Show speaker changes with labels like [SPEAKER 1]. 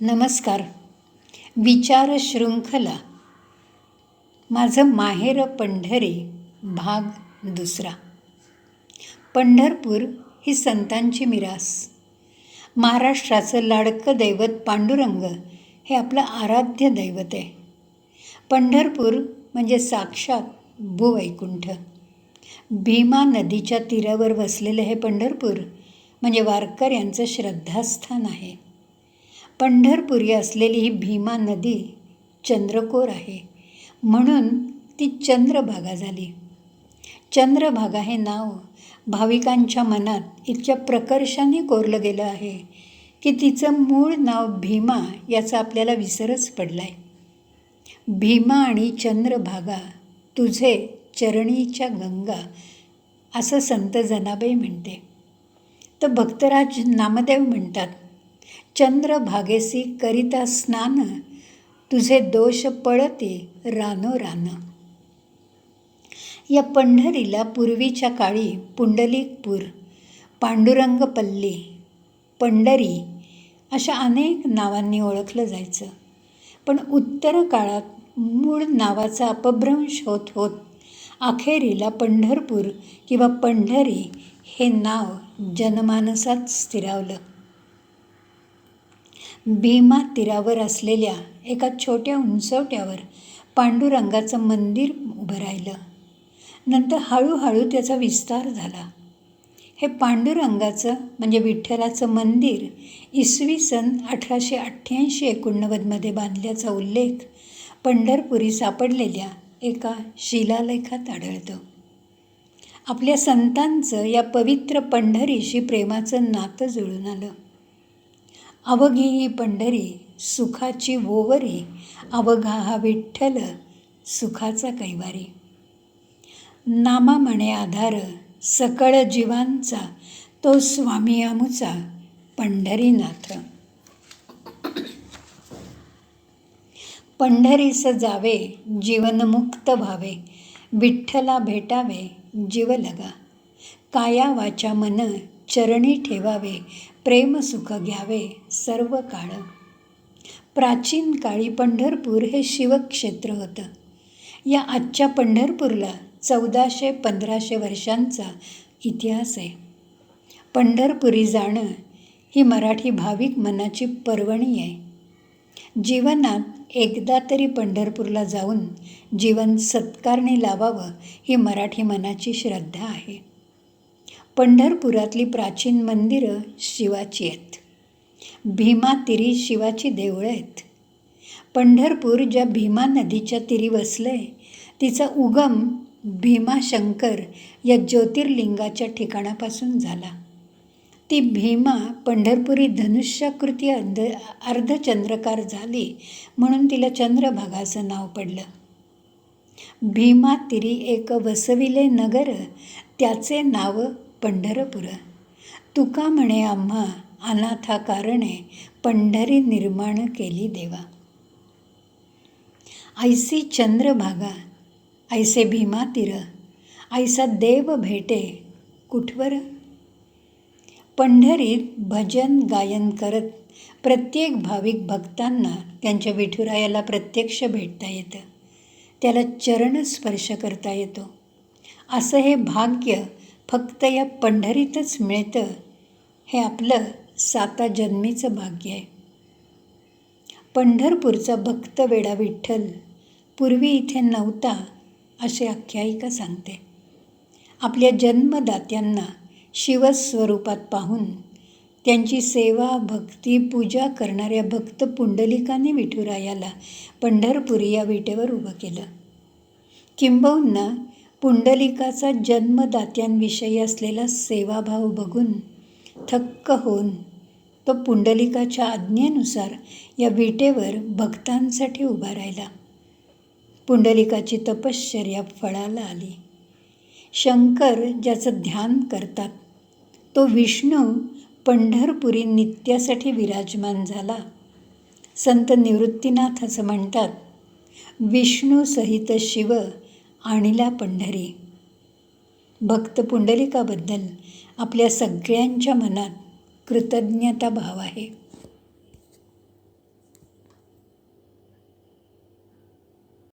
[SPEAKER 1] नमस्कार. विचार शृंखला माझं माहेर पंढरी भाग दुसरा. पंढरपूर ही संतांची मिरास. महाराष्ट्राचं लाडकं दैवत पांडुरंग हे आपलं आराध्य दैवत आहे. पंढरपूर म्हणजे साक्षात भूवैकुंठ. भीमा नदीच्या तीरावर वसलेलं हे पंढरपूर म्हणजे वारकऱ्यांचं श्रद्धास्थान आहे. पंढरपुरी असलेली ही भीमा नदी चंद्रकोर आहे, म्हणून ती चंद्रभागा झाली. चंद्रभागा हे नाव भाविकांच्या मनात इतक्या प्रकर्षाने कोरलं गेलं आहे की तिचं मूळ नाव भीमा याचा आपल्याला विसरच पडला आहे. भीमा आणि चंद्रभागा तुझे चरणीच्या गंगा असं संत जनाबाई म्हणते. तर भक्तराज नामदेव म्हणतात, चंद्रभागेसी करिता स्नान, तुझे दोष पळते रानो रान. या पंढरीला पूर्वीच्या काळी पुंडलिकपूर, पांडुरंगपल्ली, पंढरी अशा अनेक नावांनी ओळखलं जायचं. पण उत्तर काळात मूळ नावाचा अपभ्रंश होत होत अखेरीला पंढरपूर किंवा पंढरी हे नाव जनमानसात स्थिरावलं. भीमा तीरावर असलेल्या एका छोट्या उंचवट्यावर पांडुरंगाचं मंदिर उभं राहिलं. नंतर हळूहळू त्याचा विस्तार झाला. हे पांडुरंगाचं म्हणजे विठ्ठलाचं मंदिर इसवी सन 1888-89 बांधल्याचा उल्लेख पंढरपुरी सापडलेल्या एका शिलालेखात आढळतो. आपल्या संतांचं या पवित्र पंढरीशी प्रेमाचं नातं जुळून आलं. अवघी ही पंढरी सुखाची वोवरी, अवघा हा विठ्ठल सुखाचा कैवारी. नामा म्हणे आधार सकळ जीवांचा, तो स्वामी आमुचा पंढरीनाथ. पंढरीस जावे जीवनमुक्त व्हावे, विठ्ठला भेटावे जीव लगा. काया वाचा मन चरणी ठेवावे, प्रेम सुख घ्यावे सर्व काळ. प्राचीन काळी पंढरपूर हे शिवक्षेत्र होतं. या आजच्या पंढरपूरला 1400-1500 वर्षांचा इतिहास आहे. पंढरपुरी जाणं ही मराठी भाविक मनाची पर्वणी आहे. जीवनात एकदा तरी पंढरपूरला जाऊन जीवन सत्कारणी लावावं ही मराठी मनाची श्रद्धा आहे. पंढरपुरातली प्राचीन मंदिरं शिवाची आहेत. भीमा तीरी शिवाची देवळं आहेत. पंढरपूर ज्या भीमा नदीच्या तीरी वसलंय तिचा उगम भीमाशंकर या ज्योतिर्लिंगाच्या ठिकाणापासून झाला. ती भीमा पंढरपुरी धनुष्याकृती अर्धचंद्रकार झाली म्हणून तिला चंद्रभागा असं नाव पडलं. भीमा तीरी एक वसविले नगर, त्याचे नाव पंढरपूर. तुका म्हणे आम्हा अनाथा कारणे, पंढरी निर्माण केली देवा. ऐसी चंद्रभागा ऐसे भीमा तीर, ऐसा देव भेटे कुठवर. पंढरीत भजन गायन करत प्रत्येक भाविक भक्तांना त्यांच्या विठुरायाला प्रत्यक्ष भेटता येतं, त्याला चरणस्पर्श करता येतो. असं हे भाग्य फक्त या पंढरीतच मिळतं. हे आपलं 7 जन्मीचं भाग्य आहे. पंढरपूरचा भक्त वेडा विठ्ठल पूर्वी इथे नव्हता अशी आख्यायिका सांगते. आपल्या जन्मदात्यांना शिवस्वरूपात पाहून त्यांची सेवा भक्ती पूजा करणाऱ्या भक्त पुंडलिकाने विठुरायाला पंढरपुरी या विटेवर उभं केलं. किंबहुना पुंडलिकाचा जन्मदात्यांविषयी असलेला सेवाभाव बघून थक्क होऊन तो पुंडलिकाच्या आज्ञेनुसार या विटेवर भक्तांसाठी उभा राहिला. पुंडलिकाची तपश्चर्या फळाला आली. शंकर ज्याचं ध्यान करतात तो विष्णू पंढरपुरी नित्यासाठी विराजमान झाला. संत निवृत्तीनाथ असं म्हणतात, विष्णू सहित शिव आणिला पंढरी. भक्त पुंडलिकाबद्दल आपल्या सगळ्यांच्या मनात कृतज्ञता भाव आहे.